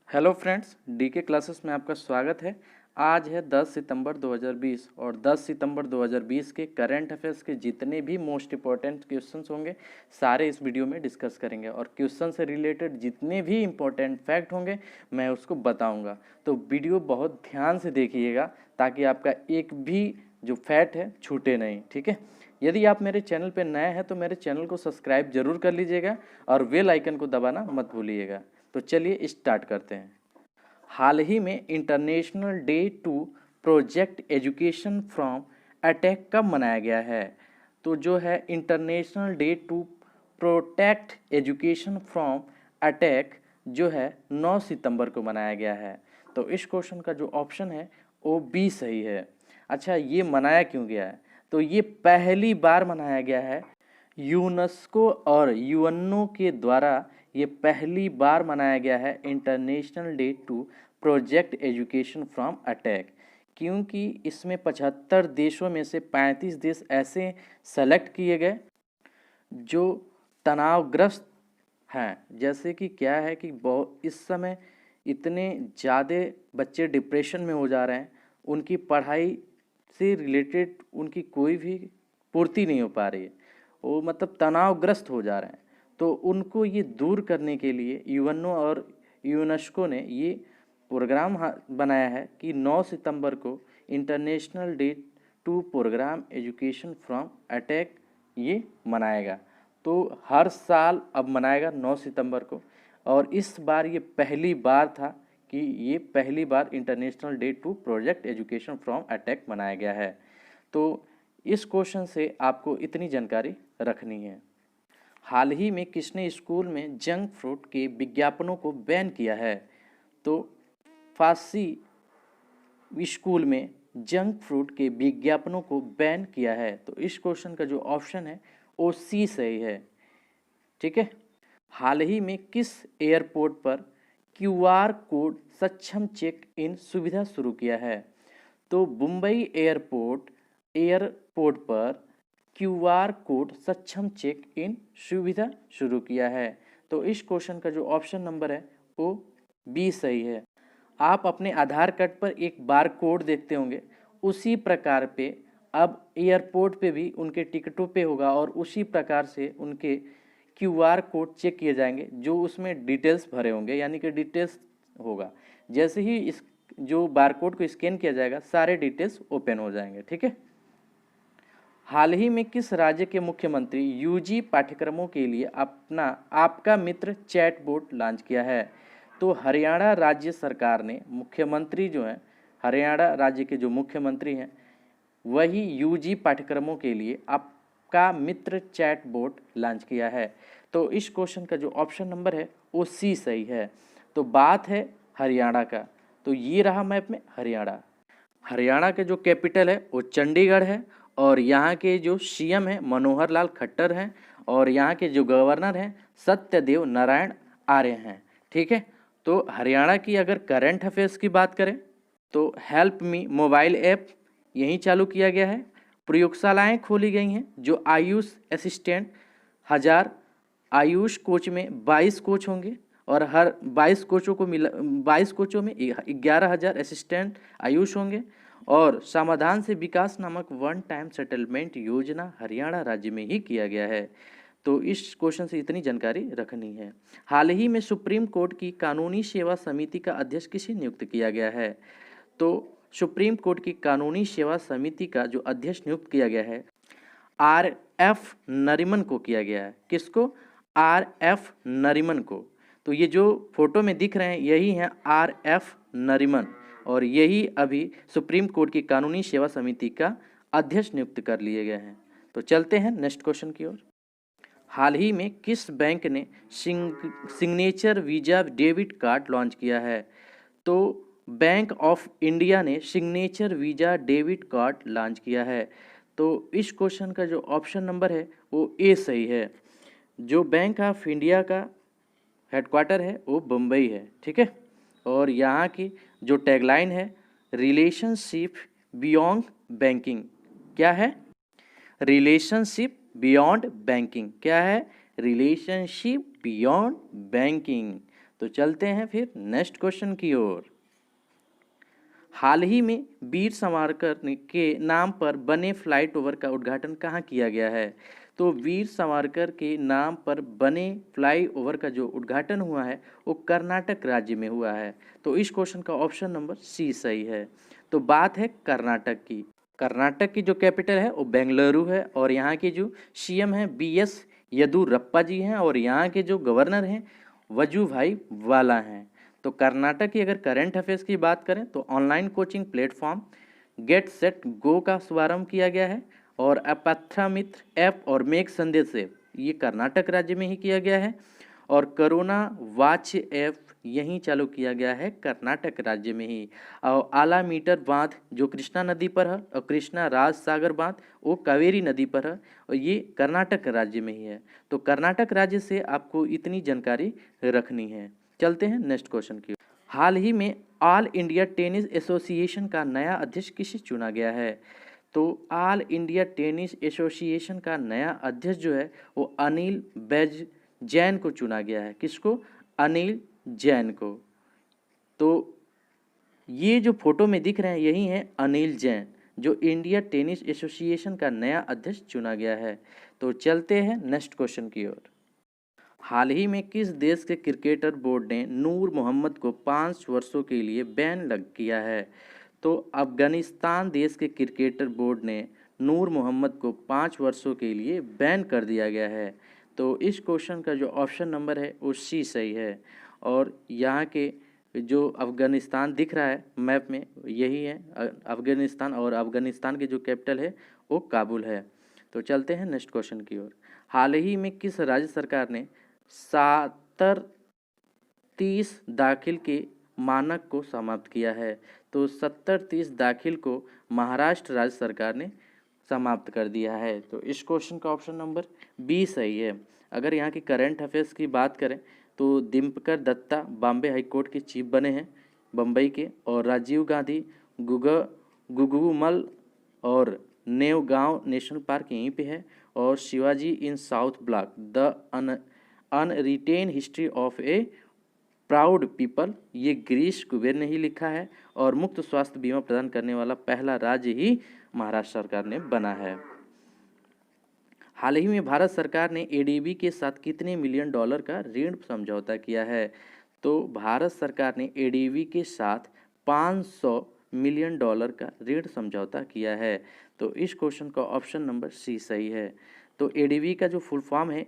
Hello friends, DK classes में आपका स्वागत है। आज है 10 सितंबर 2020 और 10 सितंबर 2020 के करंट अफेयर्स के जितने भी मोस्ट इम्पॉर्टेंट क्वेश्चंस होंगे सारे इस वीडियो में डिस्कस करेंगे और क्वेश्चन से रिलेटेड जितने भी इम्पोर्टेंट फैक्ट होंगे मैं उसको बताऊंगा। तो वीडियो बहुत ध्यान से देखिएगा ताकि आपका एक भी जो फैक्ट है छूटे नहीं, ठीक है। यदि आप मेरे चैनल पर नए हैं तो मेरे चैनल को सब्सक्राइब जरूर कर लीजिएगा और बेल आइकन को दबाना मत भूलिएगा। तो चलिए स्टार्ट करते हैं। हाल ही में international day to project education from attack कब मनाया गया है? तो जो है international day to protect education from attack जो है 9 सितंबर को मनाया गया है। तो इस क्वेश्चन का जो ऑप्शन है वो बी सही है। अच्छा, ये मनाया क्यों गया है? तो ये पहली बार मनाया गया है यूनेस्को और यूएनओ के द्वारा। ये पहली बार मनाया गया है international day to project education from attack, क्योंकि इसमें 75 देशों में से 35 देश ऐसे सेलेक्ट किए गए जो तनावग्रस्त हैं। जैसे कि क्या है कि इस समय इतने ज़्यादा बच्चे डिप्रेशन में हो जा रहे हैं, उनकी पढ़ाई से रिलेटेड उनकी कोई भी पूर्ति नहीं हो पा रही है, वो मतलब तनावग्रस्त हो जा रहे हैं। तो उनको ये दूर करने के लिए यूएनओ और यूनेस्को ने ये प्रोग्राम बनाया है कि 9 सितंबर को international day to programme education from attack ये मनाएगा। तो हर साल अब मनाएगा 9 सितंबर को, और इस बार ये पहली बार था कि ये पहली बार international day to project education from attack मनाया गया है। तो इस क्वेश्चन से आपको इतनी जानकारी रखनी है। हाल ही में किसने स्कूल में जंक फूड के विज्ञापनों को बैन किया है? तो फांसी स्कूल में जंक फूड के विज्ञापनों को बैन किया है। तो इस क्वेश्चन का जो ऑप्शन है वो सी सही है, ठीक है। हाल ही में किस एयरपोर्ट पर क्यूआर कोड सक्षम चेक इन सुविधा शुरू किया है? तो मुंबई एयरपोर्ट पर क्यूआर कोड सक्षम चेक इन सुविधा शुरू किया है। तो इस क्वेश्चन का जो ऑप्शन नंबर है वो बी सही है। आप अपने आधार कार्ड पर एक बार कोड देखते होंगे, उसी प्रकार पे अब एयरपोर्ट पे भी उनके टिकटों पे होगा और उसी प्रकार से उनके क्यूआर कोड चेक किए जाएंगे जो उसमें डिटेल्स भरे होंगे, यानी कि डिटेल्स होगा। जैसे ही इस जो बारकोड को स्कैन किया जाएगा सारे डिटेल्स ओपन हो जाएंगे, ठीक है। हाल ही में किस राज्य के मुख्यमंत्री यूजी पाठ्यक्रमों के लिए अपना आपका मित्र चैटबॉट लॉन्च किया है? तो हरियाणा राज्य सरकार ने मुख्यमंत्री जो हैं, हरियाणा राज्य के जो मुख्यमंत्री हैं वही यूजी पाठ्यक्रमों के लिए आपका मित्र चैटबॉट लॉन्च किया है। तो इस क्वेश्चन का जो ऑप्शन नंबर है वो सी सही है। तो बात है हरियाणा का, तो ये रहा मैप में हरियाणा। हरियाणा के जो कैपिटल है वो चंडीगढ़ है और यहाँ के जो सीएम हैं मनोहर लाल खट्टर हैं और यहाँ के जो गवर्नर हैं सत्यदेव नारायण आर्य हैं, ठीक है। तो हरियाणा की अगर करंट अफेयर्स की बात करें तो हेल्प मी मोबाइल ऐप यहीं चालू किया गया है। प्रयोगशालाएं खोली गई हैं जो आयुष असिस्टेंट 1000 आयुष कोच में 22 कोच होंगे और हर 22 कोचों को मिला 22 कोचों में 11,000 असिस्टेंट आयुष होंगे। और समाधान से विकास नामक वन टाइम सेटलमेंट योजना हरियाणा राज्य में ही किया गया है। तो इस क्वेश्चन से इतनी जानकारी रखनी है। हाल ही में सुप्रीम कोर्ट की कानूनी सेवा समिति का अध्यक्ष किसे नियुक्त किया गया है? तो सुप्रीम कोर्ट की कानूनी सेवा समिति का जो अध्यक्ष नियुक्त किया गया है RF नरीमन को किया गया है। किसको? RF नरीमन को। तो ये जो फोटो में दिख रहे हैं यही हैं RF नरीमन और यही अभी सुप्रीम कोर्ट की कानूनी सेवा समिति का अध्यक्ष नियुक्त कर लिए गए हैं। तो चलते हैं नेक्स्ट क्वेश्चन की ओर। हाल ही में किस बैंक ने signature visa debit card launch किया है? तो बैंक ऑफ इंडिया ने signature visa debit card launch किया है। तो इस क्वेश्चन का जो ऑप्शन नंबर है वो ए सही है। जो बैंक ऑफ इंडिया का हेडक्वार्टर है वो बम्बई है, ठीक है। और यहाँ की जो टैगलाइन है रिलेशनशिप बियॉन्ड बैंकिंग, क्या है? रिलेशनशिप बियॉन्ड बैंकिंग, क्या है? Relationship beyond banking. तो चलते हैं फिर नेक्स्ट क्वेश्चन की ओर। हाल ही में वीर सावरकर के नाम पर बने फ्लाईओवर ओवर का उद्घाटन कहाँ किया गया है? तो वीर सावरकर के नाम पर बने फ्लाईओवर का जो उद्घाटन हुआ है वो कर्नाटक राज्य में हुआ है। तो इस क्वेश्चन का ऑप्शन नंबर सी सही है। तो बात है कर्नाटक की। कर्नाटक की जो कैपिटल है वो बेंगलुरु है और यहाँ के जो सीएम हैं BS येदियुरप्पा जी हैं और यहाँ के जो गवर्नर हैं वजुभाई वाला हैं। तो कर्नाटक की अगर करंट अफेयर्स की बात करें तो online coaching platform get set go का शुभारंभ किया गया है और अपात्रा मित्र ऐप और मेघ संदेश ऐप ये कर्नाटक राज्य में ही किया गया है और कोरोना वॉच ऐप यहीं चालू किया गया है कर्नाटक राज्य में ही। और आला मीटर बांध जो कृष्णा नदी पर है और कृष्णा राज सागर बांध वो कावेरी नदी पर है और ये कर्नाटक राज्य में ही है। तो कर्नाटक राज्य से आपको इतनी जानकारी रखनी है। चलते हैं नेक्स्ट क्वेश्चन की। हाल ही में ऑल इंडिया टेनिस एसोसिएशन का नया अध्यक्ष किसे चुना गया है? तो ऑल इंडिया टेनिस एसोसिएशन का नया अध्यक्ष जो है वो अनिल बैज जैन को चुना गया है। किसको? अनिल जैन को। तो ये जो फोटो में दिख रहे हैं यही है अनिल जैन जो इंडिया टेनिस एसोसिएशन का नया अध्यक्ष चुना गया है। तो चलते हैं नेक्स्ट क्वेश्चन की ओर। हाल ही में किस देश के क्रिकेटर बोर्ड ने नूर मोहम्मद को 5 वर्षों के लिए बैन लग किया है? तो अफगानिस्तान देश के क्रिकेटर बोर्ड ने नूर मोहम्मद को 5 वर्षों के लिए बैन कर दिया गया है। तो इस क्वेश्चन का जो ऑप्शन नंबर है वो सी सही है और यहाँ के जो अफगानिस्तान दिख रहा है मैप में यही है अफगानिस्तान और अफगानिस्तान की जो कैपिटल है वो काबुल है। तो चलते हैं नेक्स्ट क्वेश्चन की ओर। हाल ही में किस राज्य सरकार ने 70-30 दाखिल के मानक को समाप्त किया है? तो 70-30 दाखिल को महाराष्ट्र राज्य सरकार ने समाप्त कर दिया है। तो इस क्वेश्चन का ऑप्शन नंबर बी सही है। अगर यहाँ की करंट अफेयर्स की बात करें तो दिनकर दत्ता बॉम्बे हाई कोर्ट के चीफ बने हैं बम्बई के और राजीव गांधी गुगुमल और नेवगांव नेशनल पार्क यहीं पे है और Shivaji in South Block the unwritten history of a proud people ये गिरीश कुबेर ने ही लिखा है और मुफ्त स्वास्थ्य बीमा प्रदान करने वाला पहला राज्य ही महाराष्ट्र सरकार ने बना है। हाल ही में भारत सरकार ने ADB के साथ कितने मिलियन डॉलर का ऋण समझौता किया है? तो भारत सरकार ने ADB के साथ 500 मिलियन डॉलर का ऋण समझौता किया है। तो इस क्वेश्चन का ऑप्शन नंबर सी सही है। तो ADB का जो फुल फॉर्म है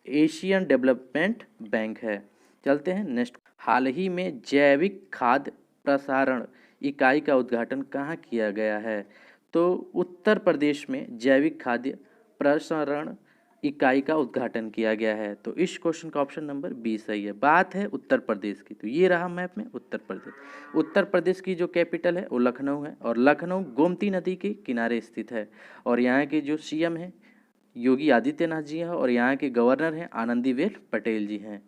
एशियन डेवलपमेंट बैंक है। चलते हैं नेक्स्ट। हाल ही में जैविक खाद्य प्रसारण इकाई का उद्घाटन कहाँ किया गया है? तो उत्तर प्रदेश में जैविक खाद्य प्रसारण इकाई का उद्घाटन किया गया है। तो इस क्वेश्चन का ऑप्शन नंबर बी सही है। बात है उत्तर प्रदेश की तो ये रहा मैप में उत्तर प्रदेश। उत्तर प्रदेश की जो कैपिटल है वो लखनऊ है और लखनऊ गोमती नदी के किनारे स्थित है और यहाँ के जो CM हैं योगी आदित्यनाथ जी हैं और यहाँ के गवर्नर हैं आनंदीबेन पटेल जी हैं।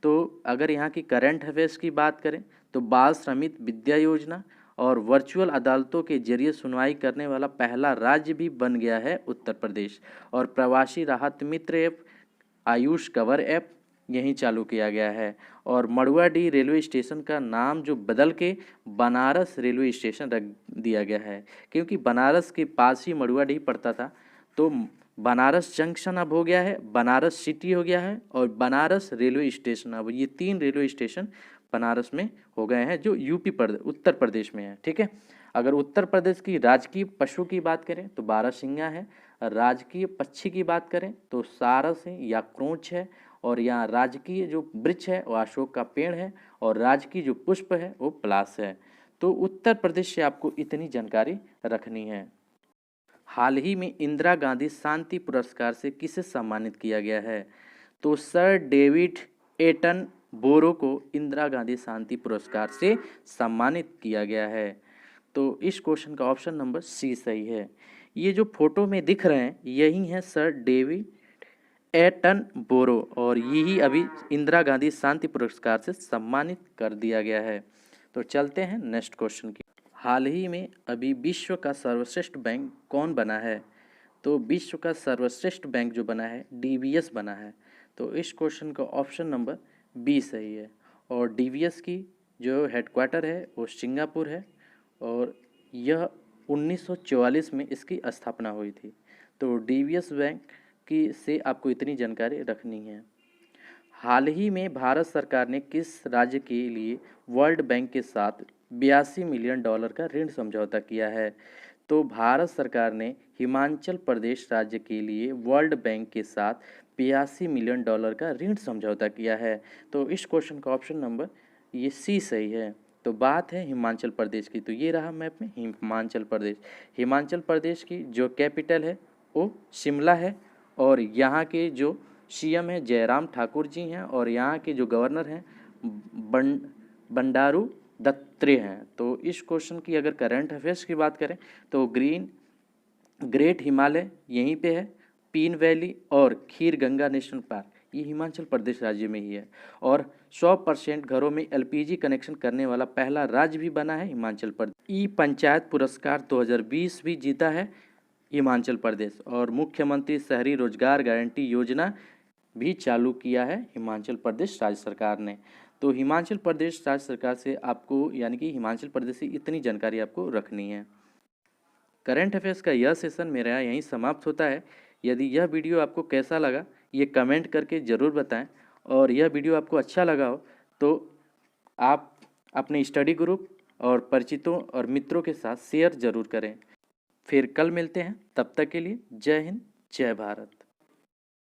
तो अगर यहाँ की करंट अफेयर्स की बात करें तो बाल श्रमिक विद्या योजना और वर्चुअल अदालतों के जरिए सुनवाई करने वाला पहला राज्य भी बन गया है उत्तर प्रदेश और प्रवासी राहत मित्र ऐप आयुष कवर ऐप यहीं चालू किया गया है और मड़ुआडीह रेलवे स्टेशन का नाम जो बदल के बनारस रेलवे स्टेशन रख दिया गया है क्योंकि बनारस के पास ही मड़ुआडीह पड़ता था। तो बनारस जंक्शन अब हो गया है, बनारस सिटी हो गया है और बनारस रेलवे स्टेशन। अब ये 3 रेलवे स्टेशन बनारस में हो गए हैं जो उत्तर प्रदेश में है। ठीक है। अगर उत्तर प्रदेश की राजकीय पशु की बात करें तो बारहसिंगा है, राजकीय पक्षी की बात करें तो सारस है या क्रोंच है और यहाँ राजकीय जो वृक्ष है वो अशोक का पेड़ है और राजकीय जो पुष्प है वो पलाश है। तो उत्तर प्रदेश से आपको इतनी जानकारी रखनी है। हाल ही में इंदिरा गांधी शांति पुरस्कार से किसे सम्मानित किया गया है? तो सर डेविड एटनबरो को इंदिरा गांधी शांति पुरस्कार से सम्मानित किया गया है। तो इस क्वेश्चन का ऑप्शन नंबर सी सही है। ये जो फोटो में दिख रहे हैं यही है सर डेविड एटनबरो और यही अभी इंदिरा गांधी शांति पुरस्कार से सम्मानित कर दिया गया है। तो चलते हैं नेक्स्ट क्वेश्चन की। हाल ही में अभी विश्व का सर्वश्रेष्ठ बैंक कौन बना है? तो विश्व का सर्वश्रेष्ठ बैंक जो बना है DBS बना है। तो इस क्वेश्चन का ऑप्शन नंबर बी सही है और डीवीएस की जो हेडक्वार्टर है वो सिंगापुर है और यह 1944 में इसकी स्थापना हुई थी। तो डीवीएस बैंक की से आपको इतनी जानकारी रखनी है। हाल ही में भारत सरकार ने किस राज्य के लिए वर्ल्ड बैंक के साथ 82 मिलियन डॉलर का ऋण समझौता किया है? तो भारत सरकार ने हिमाचल प्रदेश राज्य के लिए वर्ल्ड बैंक के साथ 82 मिलियन डॉलर का ऋण समझौता किया है। तो इस क्वेश्चन का ऑप्शन नंबर ये सी सही है। तो बात है हिमाचल प्रदेश की, तो ये रहा मैप में हिमाचल प्रदेश। हिमाचल प्रदेश की जो कैपिटल है वो शिमला है और यहाँ के जो सीएम है जयराम ठाकुर जी हैं और यहाँ के जो गवर्नर हैं बंडारू दत्तात्रेय हैं। तो इस क्वेश्चन की अगर करंट अफेयर्स की बात करें तो ग्रेट हिमालय यहीं पे है, पीन वैली और खीर गंगा नेशनल पार्क ये हिमाचल प्रदेश राज्य में ही है और 100% घरों में एलपीजी कनेक्शन करने वाला पहला राज्य भी बना है हिमाचल प्रदेश। ई पंचायत पुरस्कार 2020 भी जीता है हिमाचल प्रदेश और मुख्यमंत्री शहरी रोजगार गारंटी योजना भी चालू किया है हिमाचल प्रदेश राज्य सरकार ने। तो हिमाचल प्रदेश राज्य सरकार से आपको यानी कि हिमाचल प्रदेश से इतनी जानकारी आपको रखनी है। करंट अफेयर्स का यह सेशन मेरा यहाँ यहीं समाप्त होता है। यदि यह वीडियो आपको कैसा लगा ये कमेंट करके ज़रूर बताएं और यह वीडियो आपको अच्छा लगा हो तो आप अपने स्टडी ग्रुप और परिचितों और मित्रों के साथ शेयर ज़रूर करें। फिर कल मिलते हैं, तब तक के लिए जय हिंद जय भारत।